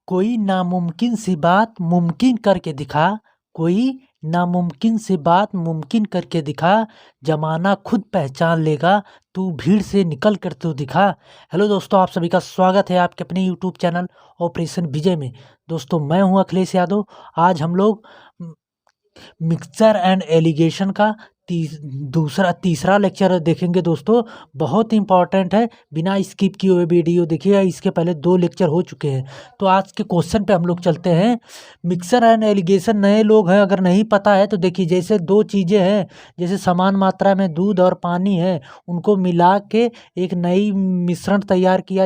कोई नामुमकिन सी बात मुमकिन करके दिखा, कोई नामुमकिन सी बात मुमकिन करके दिखा, जमाना खुद पहचान लेगा, तू भीड़ से निकल कर तो दिखा। हेलो दोस्तों, आप सभी का स्वागत है आपके अपने यूट्यूब चैनल ऑपरेशन विजय में। दोस्तों, मैं हूं अखिलेश यादव। आज हम लोग मिक्सचर एंड एलिगेशन का तीसरा लेक्चर देखेंगे। दोस्तों, बहुत इंपॉर्टेंट है, बिना स्किप किए हुए वीडियो देखिए। इसके पहले 2 लेक्चर हो चुके हैं। तो आज के क्वेश्चन पे हम लोग चलते हैं। मिक्सचर एंड एलिगेशन नए लोग हैं, अगर नहीं पता है तो देखिए, जैसे 2 चीज़ें हैं, जैसे समान मात्रा में दूध और पानी है, उनको मिला के एक नई मिश्रण तैयार किया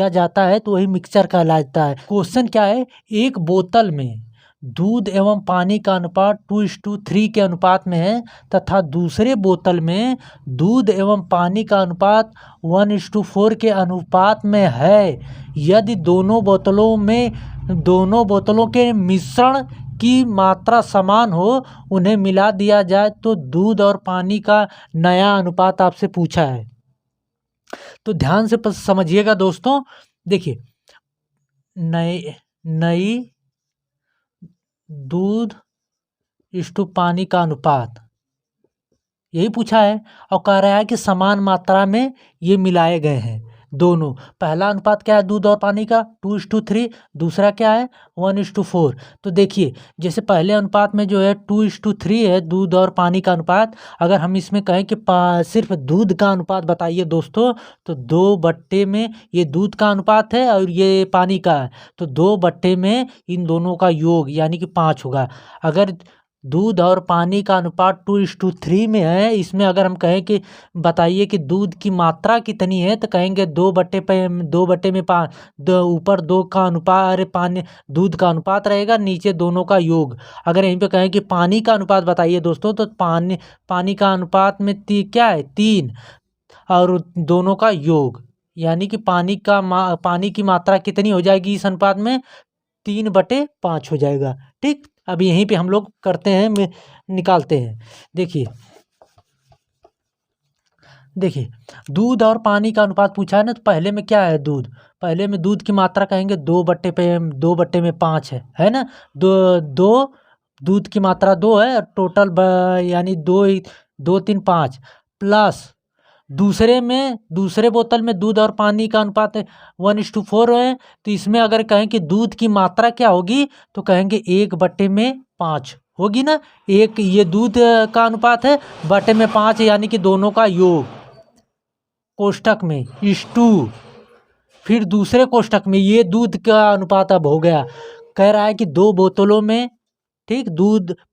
जाता है, तो वही मिक्सचर कहलाता है। क्वेश्चन क्या है, एक बोतल में दूध एवं पानी का अनुपात 2:3 के अनुपात में है तथा दूसरे बोतल में दूध एवं पानी का अनुपात 1:4 के अनुपात में है। यदि दोनों बोतलों के मिश्रण की मात्रा समान हो, उन्हें मिला दिया जाए तो दूध और पानी का नया अनुपात आपसे पूछा है। तो ध्यान से समझिएगा दोस्तों। देखिए, नई दूध इष्टु पानी का अनुपात, यही पूछा है। और कह रहा है कि समान मात्रा में ये मिलाए गए हैं दोनों। पहला अनुपात क्या है दूध और पानी का, 2:3। दूसरा क्या है, 1:4। तो देखिए, जैसे पहले अनुपात में जो है 2:3 है दूध और पानी का अनुपात। अगर हम इसमें कहें कि सिर्फ दूध का अनुपात बताइए दोस्तों, तो 2 में ये दूध का अनुपात है और ये पानी का है, तो 2 में इन दोनों का योग यानी कि 5 होगा। अगर दूध और पानी का अनुपात 2:3 में है, इसमें अगर हम कहें कि बताइए कि दूध की मात्रा कितनी है, तो कहेंगे 2 में 5, ऊपर 2 का अनुपात, अरे पानी दूध का अनुपात रहेगा, नीचे दोनों का योग। अगर यहीं पे कहें कि पानी का अनुपात बताइए दोस्तों, तो पानी का अनुपात में क्या है, 3, और दोनों का योग, यानी कि पानी की मात्रा कितनी हो जाएगी इस अनुपात में, 3/5 हो जाएगा। ठीक, अब यहीं पे हम लोग करते हैं, निकालते हैं। देखिए, दूध और पानी का अनुपात पूछा है ना, तो पहले में क्या है, पहले में दूध की मात्रा कहेंगे 2/5 है ना। दूध की मात्रा 2 है, टोटल यानी 2, 3, 5 प्लस दूसरे बोतल में दूध और पानी का अनुपात 1:4 है। तो इसमें अगर कहें कि दूध की मात्रा क्या होगी, तो कहेंगे 1/5 होगी ना। एक ये दूध का अनुपात है, बटे में 5 यानी कि दोनों का योग, कोष्टक में इष्टू, फिर दूसरे कोष्टक में ये दूध का अनुपात अब हो गया। कह रहा है कि 2 बोतलों में, ठीक,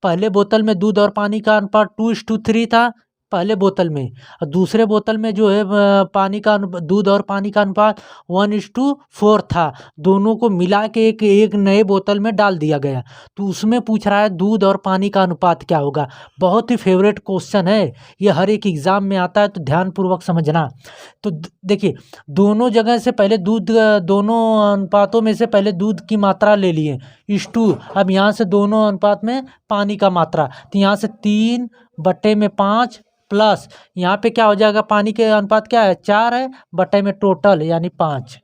पहले बोतल में दूध और पानी का अनुपात 2:3 था पहले बोतल में, और दूसरे बोतल में जो है दूध और पानी का अनुपात 1:4 था। दोनों को मिला के एक नए बोतल में डाल दिया गया। तो उसमें पूछ रहा है दूध और पानी का अनुपात क्या होगा। बहुत ही फेवरेट क्वेश्चन है, ये हर एक एग्जाम में आता है, तो ध्यानपूर्वक समझना। तो देखिए, दोनों अनुपातों में से पहले दूध की मात्रा ले लिए इष्टू। अब यहाँ से दोनों अनुपात में पानी का मात्रा, तो यहाँ से 3/5 प्लस यहाँ पे क्या हो जाएगा, पानी के अनुपात क्या है, 4 है, बटे में टोटल यानी 5।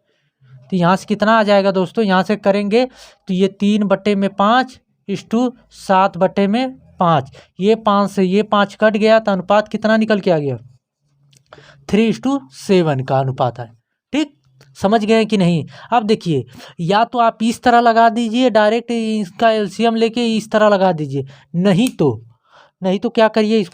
तो यहाँ से कितना आ जाएगा दोस्तों, यहाँ से करेंगे तो ये 3/5 इष्टू 7/5। ये 5 से ये 5 कट गया, तो अनुपात कितना निकल के आ गया, 3:7 का अनुपात है। ठीक, समझ गए कि नहीं। अब देखिए, या तो आप इस तरह लगा दीजिए, डायरेक्ट इसका एलसीएम लेके इस तरह लगा दीजिए, नहीं तो क्या करिए,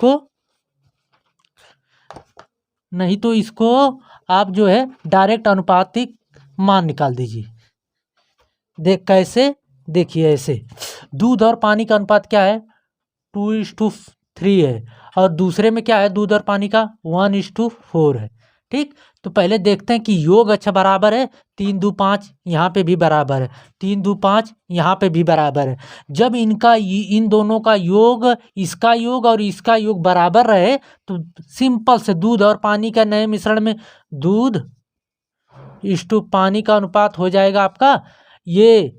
नहीं तो इसको आप जो है डायरेक्ट अनुपातिक मान निकाल दीजिए। कैसे, देखिए ऐसे, दूध और पानी का अनुपात क्या है, 2:3 है, और दूसरे में क्या है, दूध और पानी का 1:4 है। ठीक, तो पहले देखते हैं कि योग अच्छा बराबर है, 3, 2, 5 यहाँ पे भी बराबर है, 3, 2, 5 यहाँ पे भी बराबर है। जब इन दोनों का योग, इसका योग और इसका योग बराबर रहे, तो सिंपल से दूध और पानी का नए मिश्रण में दूध इष्टु पानी का अनुपात हो जाएगा आपका, ये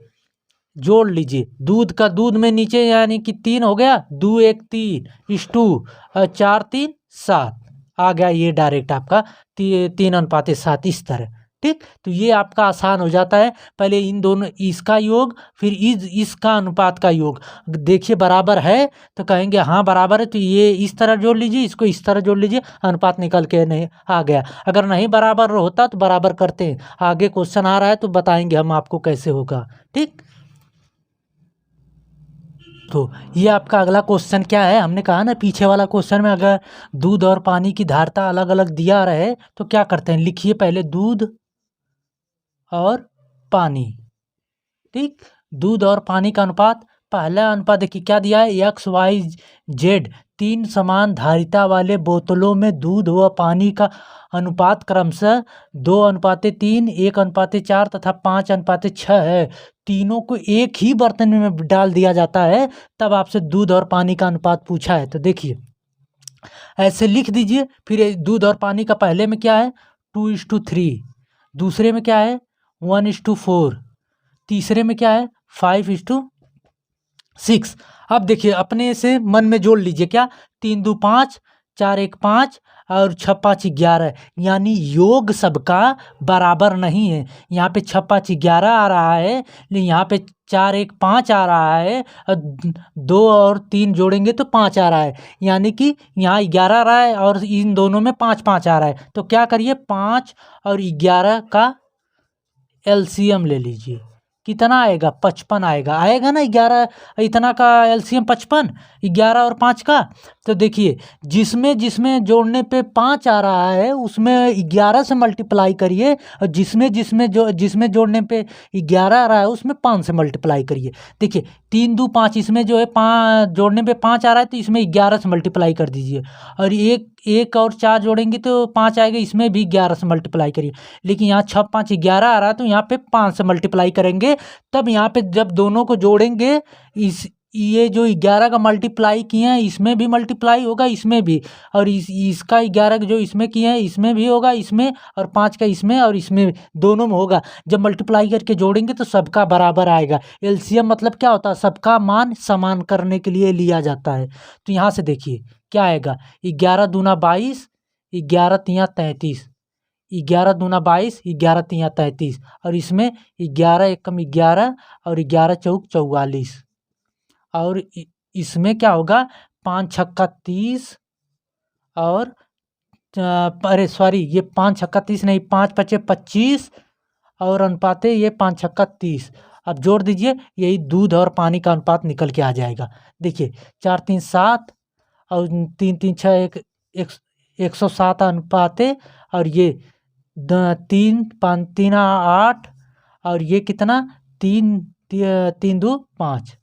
जोड़ लीजिए, दूध में नीचे यानी कि 3 हो गया, 2, 1, 3 इष्टू 4, 3, 7 आ गया, ये डायरेक्ट आपका 3:7 इस तरह। ठीक, तो ये आपका आसान हो जाता है। पहले इन दोनों, इसका योग फिर इसका अनुपात का योग। देखिए बराबर है तो कहेंगे हाँ बराबर है, तो ये इस तरह जोड़ लीजिए, इसको इस तरह जोड़ लीजिए, अनुपात निकल के नहीं आ गया। अगर नहीं बराबर होता तो बराबर करते हैं। आगे क्वेश्चन आ रहा है तो बताएंगे हम आपको कैसे होगा। ठीक, तो ये आपका अगला क्वेश्चन क्या है, हमने कहा ना पीछे वाला क्वेश्चन में अगर दूध और पानी की धारता अलग अलग दिया रहे तो क्या करते हैं। लिखिए पहले दूध और पानी। ठीक, दूध और पानी का अनुपात, पहला अनुपात देखिए क्या दिया है, XYZ 3 समान धारिता वाले बोतलों में दूध व पानी का अनुपात क्रमशः 2:3, 1:4 तथा 5:6 है। तीनों को एक ही बर्तन में डाल दिया जाता है, तब आपसे दूध और पानी का अनुपात पूछा है। तो देखिए ऐसे लिख दीजिए। फिर दूध और पानी का पहले में क्या है 2:3, दूसरे में क्या है 1:4, तीसरे में क्या है 5:6। अब देखिए अपने से मन में जोड़ लीजिए, क्या 3 2 5, 4 1 5 और 6 5 11, यानी योग सबका बराबर नहीं है। यहाँ पे 6 5 11 आ रहा है, लेकिन यहाँ पे 4 1 5 आ रहा है, और 2 और 3 जोड़ेंगे तो 5 आ रहा है, यानी कि यहाँ 11 आ रहा है और इन दोनों में 5 5 आ रहा है। तो क्या करिए 5 और 11 का एलसीएम ले लीजिए। कितना आएगा 55 आएगा, आएगा ना 11, इतना का एलसीएम 55, 11 और 5 का। तो देखिए जिसमें जिसमें जोड़ने पे 5 आ रहा है उसमें 11 से मल्टीप्लाई करिए, और जिसमें जोड़ने पे 11 आ रहा है उसमें 5 से मल्टीप्लाई करिए। देखिए 3 2 5, इसमें जो है 5 जोड़ने पे 5 आ रहा है तो इसमें 11 से मल्टीप्लाई कर दीजिए, और एक और 4 जोड़ेंगे तो 5 आएगा, इसमें भी 11 से मल्टीप्लाई करिए। लेकिन यहाँ 6 5 11 आ रहा है तो यहाँ पे 5 से मल्टीप्लाई करेंगे, तब यहाँ पे जब दोनों को जोड़ेंगे ये जो 11 का मल्टीप्लाई किए हैं इसमें भी मल्टीप्लाई होगा, इसमें भी, और इसका 11 जो इसमें किए हैं इसमें भी होगा, इसमें, और 5 का इसमें और इसमें दोनों में होगा। जब मल्टीप्लाई करके जोड़ेंगे तो सबका बराबर आएगा। एलसीएम मतलब क्या होता है, सबका मान समान करने के लिए लिया जाता है। तो यहाँ से देखिए क्या आएगा 11 दूना 22, 11 तियाँ 33, 11 दूना 22, 11 तियाँ 33, और इसमें 11 एकम 11 और 11 चौक 44, और इसमें क्या होगा 5 छक्का 30, और अरे सॉरी ये 5 छक्का 30 नहीं, 5 पचे 25, और अनुपाते ये 5 छक्का 30। अब जोड़ दीजिए, यही दूध और पानी का अनुपात निकल के आ जाएगा। देखिए 4 3 7 और 3 3 6 107 अनुपाते, और ये 3 5 3 8, और ये कितना 3 3 2 5,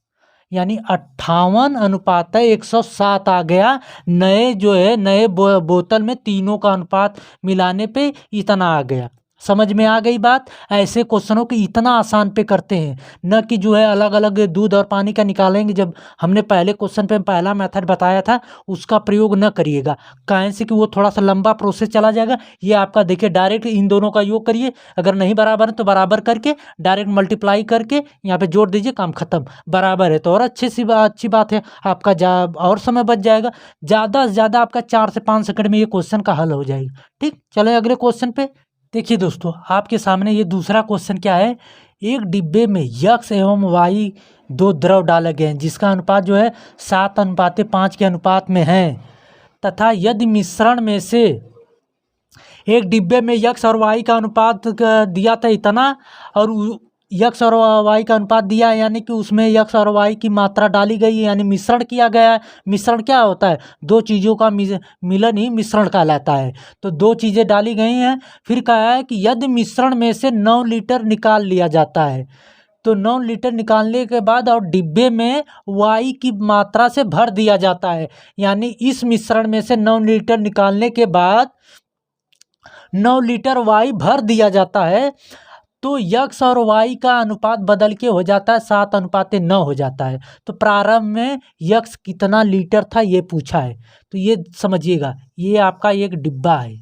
यानी 58 अनुपात 107 आ गया। नए जो है नए बोतल में तीनों का अनुपात मिलाने पे इतना आ गया। समझ में आ गई बात। ऐसे क्वेश्चनों को इतना आसान पे करते हैं, न कि जो है अलग अलग दूध और पानी का निकालेंगे। जब हमने पहले क्वेश्चन पे पहला मेथड बताया था उसका प्रयोग न करिएगा, कारण से कि वो थोड़ा सा लंबा प्रोसेस चला जाएगा। ये आपका देखिए डायरेक्ट इन दोनों का योग करिए, अगर नहीं बराबर है तो बराबर करके डायरेक्ट मल्टीप्लाई करके यहाँ पे जोड़ दीजिए, काम खत्म। बराबर है तो और अच्छी बात है, आपका और समय बच जाएगा। ज़्यादा से ज़्यादा आपका 4 से 5 सेकंड में ये क्वेश्चन का हल हो जाएगा। ठीक, चलें अगले क्वेश्चन पे। देखिए दोस्तों आपके सामने ये दूसरा क्वेश्चन क्या है, एक डिब्बे में यक्स एवं वाई 2 द्रव डाले गए हैं जिसका अनुपात जो है 7:5 के अनुपात में है, तथा यदि मिश्रण में से एक डिब्बे में यक्स और वाई का अनुपात दिया था इतना, और यक्स और वाई का अनुपात दिया है, यानी कि उसमें यक्स और वाई की मात्रा डाली गई है, यानी मिश्रण किया गया है। मिश्रण क्या होता है, दो चीज़ों का मिलन ही मिश्रण कहलाता है। तो 2 चीज़ें डाली गई हैं। फिर कहा है कि यदि मिश्रण में से 9 लीटर निकाल लिया जाता है, तो 9 लीटर निकालने के बाद और डिब्बे में वाई की मात्रा से भर दिया जाता है, यानी इस मिश्रण में से 9 लीटर निकालने के बाद 9 लीटर वाई भर दिया जाता है, तो यक्स और वाई का अनुपात बदल के हो जाता है 7:9 हो जाता है। तो प्रारंभ में यक्स कितना लीटर था ये पूछा है, तो ये समझिएगा ये आपका एक डिब्बा है।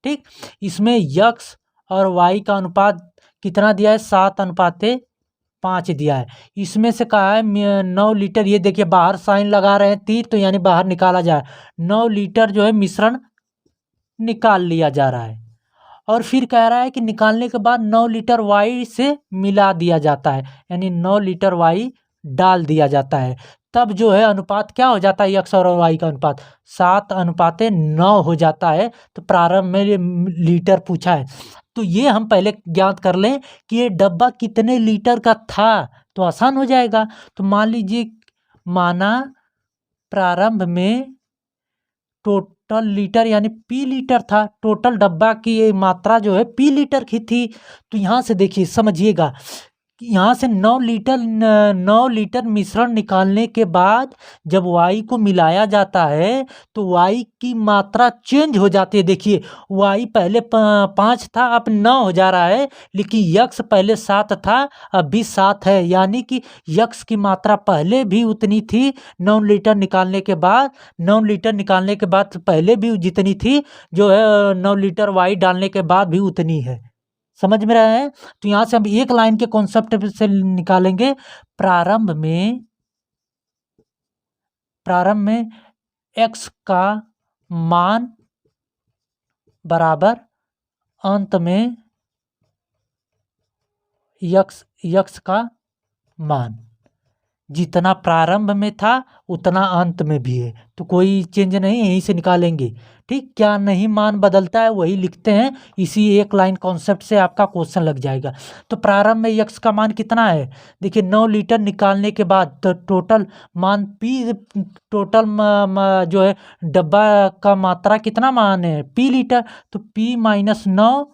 ठीक, इसमें यक्स और वाई का अनुपात कितना दिया है 7:5 दिया है। इसमें से कहा है 9 लीटर, ये देखिए बाहर साइन लगा रहे हैं तीर, तो यानी बाहर निकाला जाए 9 लीटर जो है मिश्रण निकाल लिया जा रहा है। और फिर कह रहा है कि निकालने के बाद 9 लीटर वाई से मिला दिया जाता है, यानी 9 लीटर वाई डाल दिया जाता है। तब जो है अनुपात क्या हो जाता है, यक्स और वाई का अनुपात 7:9 हो जाता है। तो प्रारंभ में ये लीटर पूछा है, तो ये हम पहले ज्ञात कर लें कि ये डब्बा कितने लीटर का था, तो आसान हो जाएगा। तो मान लीजिए, माना प्रारंभ में टोटल लीटर यानी पी लीटर था, टोटल डब्बा की ये मात्रा जो है पी लीटर की थी। तो यहाँ से देखिए, समझिएगा, यहाँ से 9 लीटर मिश्रण निकालने के बाद जब वाई को मिलाया जाता है तो वाई की मात्रा चेंज हो जाती है। देखिए, वाई पहले 5 था, अब 9 हो जा रहा है, लेकिन यक्स पहले 7 था, अब भी 7 है। यानी कि यक्स की मात्रा पहले भी उतनी थी, 9 लीटर निकालने के बाद 9 लीटर निकालने के बाद पहले भी जितनी थी, जो है 9 लीटर वाई डालने के बाद भी उतनी है। समझ में रहे हैं? तो यहाँ से हम एक लाइन के कॉन्सेप्ट से निकालेंगे, प्रारंभ में x का मान बराबर अंत में यक्स का मान। जितना प्रारंभ में था उतना अंत में भी है, तो कोई चेंज नहीं, यहीं से निकालेंगे। ठीक, क्या नहीं मान बदलता है वही लिखते हैं, इसी एक लाइन कॉन्सेप्ट से आपका क्वेश्चन लग जाएगा। तो प्रारंभ में यक्स का मान कितना है, देखिए 9 लीटर निकालने के बाद तो टोटल मान पी, टोटल जो है डब्बा का मात्रा कितना मान है, पी लीटर। तो पी माइनस 9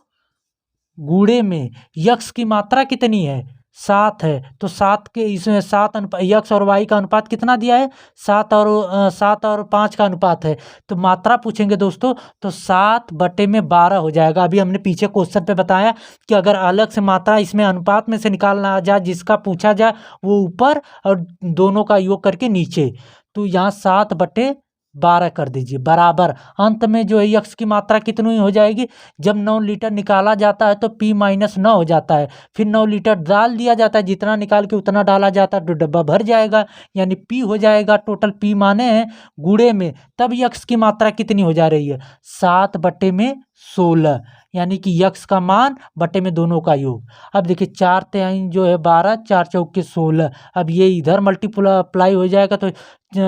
गुणे में यक्स की मात्रा कितनी है, 7 है। तो 7 के इसमें 7 यक्स और वाई का अनुपात कितना दिया है, 7 और 5 का अनुपात है। तो मात्रा पूछेंगे दोस्तों तो 7/12 हो जाएगा। अभी हमने पीछे क्वेश्चन पे बताया कि अगर अलग से मात्रा इसमें अनुपात में से निकालना जाए, जिसका पूछा जाए वो ऊपर और दोनों का योग करके नीचे। तो यहाँ 7/12 कर दीजिए, बराबर अंत में जो है यक्स की मात्रा कितनी हो जाएगी, जब 9 लीटर निकाला जाता है तो पी माइनस 9 हो जाता है, फिर 9 लीटर डाल दिया जाता है, जितना निकाल के उतना डाला जाता है तो डब्बा भर जाएगा, यानी पी हो जाएगा। टोटल पी माने हैं गुणे में, तब यक्स की मात्रा कितनी हो जा रही है, 7/16, यानी कि यक्स का मान बटे में दोनों का योग। अब देखिए 4 3 जो है 12, 4 चौके 16, अब ये इधर मल्टीप्लाई हो जाएगा तो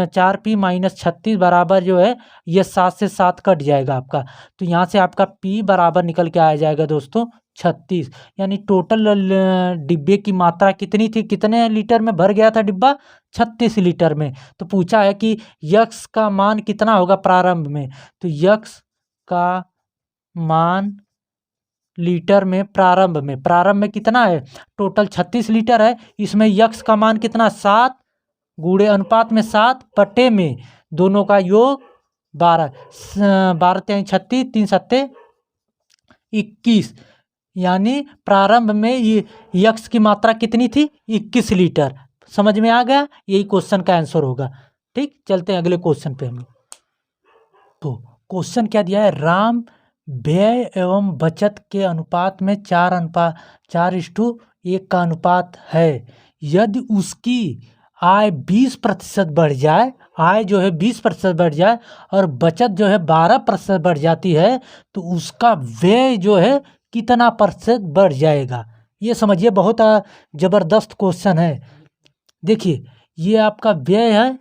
4p माइनस 36 बराबर जो है ये 7 से 7 कट जाएगा आपका। तो यहाँ से आपका p बराबर निकल के आ जाएगा दोस्तों 36, यानी टोटल डिब्बे की मात्रा कितनी थी, कितने लीटर में भर गया था डिब्बा, 36 लीटर में। तो पूछा है कि यक्स का मान कितना होगा प्रारंभ में, तो यक्स का मान लीटर में प्रारंभ में कितना है, टोटल 36 लीटर है, इसमें यक्स का मान कितना, 7 गुणे अनुपात में 7 बटे में दोनों का योग 12, 12 3 36, 3 7 21, यानी प्रारंभ में ये यक्स की मात्रा कितनी थी, 21 लीटर। समझ में आ गया, यही क्वेश्चन का आंसर होगा। ठीक, चलते हैं अगले क्वेश्चन पे हम लोग। तो क्वेश्चन क्या दिया है, राम व्यय एवं बचत के अनुपात में 4:1 का अनुपात है। यदि उसकी आय 20% बढ़ जाए, आय जो है 20% बढ़ जाए और बचत जो है 12% बढ़ जाती है, तो उसका व्यय जो है कितना प्रतिशत बढ़ जाएगा। ये समझिए, बहुत ज़बरदस्त क्वेश्चन है। देखिए, ये आपका व्यय है,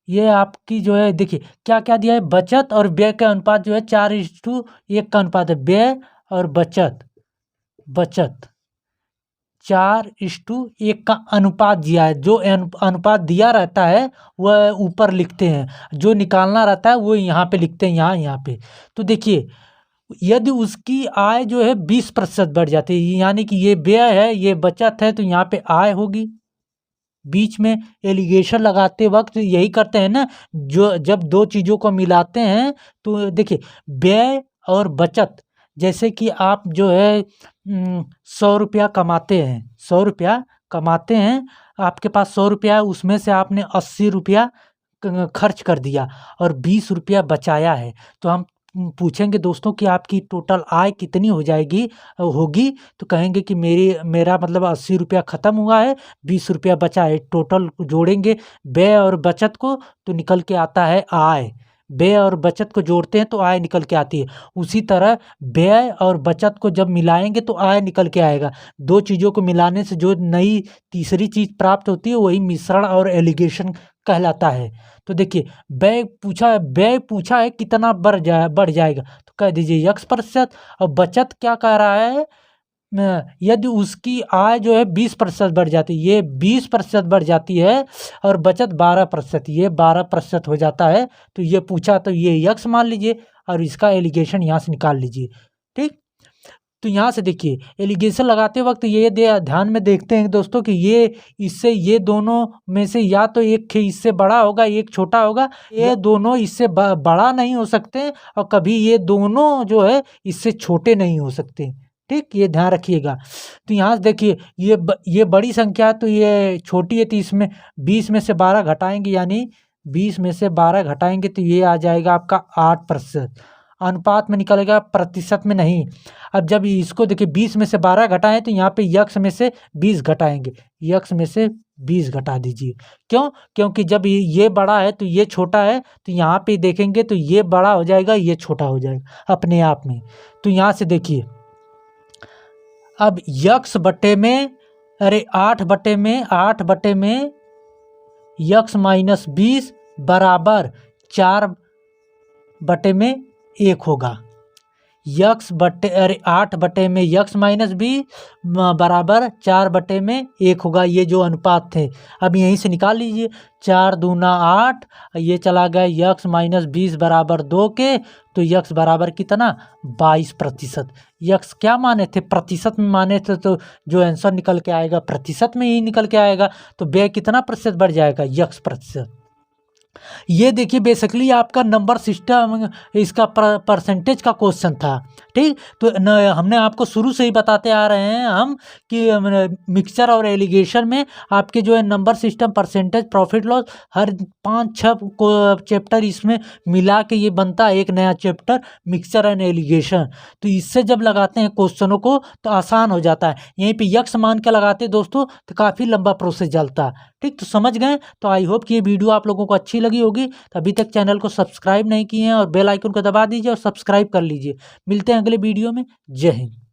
ये आपकी जो है, देखिए क्या क्या दिया है, बचत और व्यय का अनुपात जो है 4:1 का अनुपात है। व्यय और बचत 4:1 का अनुपात दिया है। जो अनुपात दिया रहता है वह ऊपर लिखते हैं, जो निकालना रहता है वो यहाँ पे लिखते हैं, यहाँ पे। तो देखिए, यदि उसकी आय जो है 20% बढ़ जाती है, यानी कि ये व्यय है ये बचत है, तो यहाँ पे आय होगी। बीच में एलिगेशन लगाते वक्त यही करते हैं ना, जो जब दो चीज़ों को मिलाते हैं तो देखिए व्यय और बचत, जैसे कि आप जो है 100 रुपया कमाते हैं, 100 रुपया कमाते हैं, आपके पास 100 रुपया है, उसमें से आपने 80 रुपया खर्च कर दिया और 20 रुपया बचाया है। तो हम पूछेंगे दोस्तों कि आपकी टोटल आय कितनी हो जाएगी होगी, तो कहेंगे कि मेरा मतलब 80 रुपया ख़त्म हुआ है, 20 रुपया बचा है। टोटल जोड़ेंगे व्यय और बचत को तो निकल के आता है आय। व्यय और बचत को जोड़ते हैं तो आय निकल के आती है, उसी तरह व्यय और बचत को जब मिलाएंगे तो आय निकल के आएगा। दो चीज़ों को मिलाने से जो नई तीसरी चीज़ प्राप्त होती है वही मिश्रण और एलिगेशन कहलाता है। तो देखिए व्यय पूछा है कितना बढ़ जाएगा, तो कह दीजिए x%। और बचत क्या कह रहा है, यदि उसकी आय जो है 20% बढ़ जाती है, ये 20% बढ़ जाती है और बचत 12%, ये 12% हो जाता है, तो ये पूछा तो ये यक्स मान लीजिए और इसका एलिगेशन यहाँ से निकाल लीजिए। ठीक, तो यहाँ से देखिए एलिगेशन लगाते वक्त ये ध्यान में देखते हैं दोस्तों कि ये दोनों में से या तो एक इससे बड़ा होगा एक छोटा होगा, ये दोनों इससे बड़ा नहीं हो सकते और कभी ये दोनों जो है इससे छोटे नहीं हो सकते। ठीक, ये ध्यान रखिएगा। तो यहाँ से देखिए ये बड़ी संख्या तो ये छोटी है, तो इसमें 20 में से 12 घटाएंगे, यानी 20 में से 12 घटाएंगे तो ये आ जाएगा आपका 8%। अनुपात में निकलेगा, प्रतिशत में नहीं। अब जब इसको देखिए 20 में से 12 घटाएं तो यहाँ पे यक्स में से 20 घटाएंगे, यक्स में से 20 घटा दीजिए। क्यों? क्योंकि जब ये बड़ा है तो ये छोटा है, तो यहाँ पे देखेंगे तो ये बड़ा हो जाएगा ये छोटा हो जाएगा अपने आप में। तो यहाँ से देखिए अब यक्स बटे में 8 बटे में यक्स माइनस 20 बराबर 4 बटे में 1 होगा। यक्स बटे 8 बटे में यक्स माइनस 20 बराबर 4 बटे में 1 होगा। ये जो अनुपात थे अब यहीं से निकाल लीजिए, 4 दूना 8, ये चला गया यक्स माइनस 20 बराबर 2 के, तो यक्स बराबर कितना 22%। यक्स क्या माने थे, प्रतिशत में माने थे, तो जो आंसर निकल के आएगा प्रतिशत में ही निकल के आएगा। तो व्यय कितना प्रतिशत बढ़ जाएगा, यक्स प्रतिशत। ये देखिए बेसिकली आपका नंबर सिस्टम इसका परसेंटेज का क्वेश्चन था। ठीक, तो हमने आपको शुरू से ही बताते आ रहे हैं हम कि मिक्सचर और एलिगेशन में आपके जो है number system, percentage, profit loss, हर 5-6 को चैप्टर इसमें मिला के ये बनता है एक नया चैप्टर मिक्सचर एंड एलिगेशन। तो इससे जब लगाते हैं क्वेश्चनों को तो आसान हो जाता है। यहीं पे यक्स मान के लगाते दोस्तों तो काफ़ी लंबा प्रोसेस चलता है। ठीक, तो समझ गए। तो आई होप कि ये वीडियो आप लोगों को अच्छी लगी होगी। तो अभी तक चैनल को सब्सक्राइब नहीं किए हैं और बेल आइकन को दबा दीजिए और सब्सक्राइब कर लीजिए। मिलते हैं अगले वीडियो में। जय हिंद।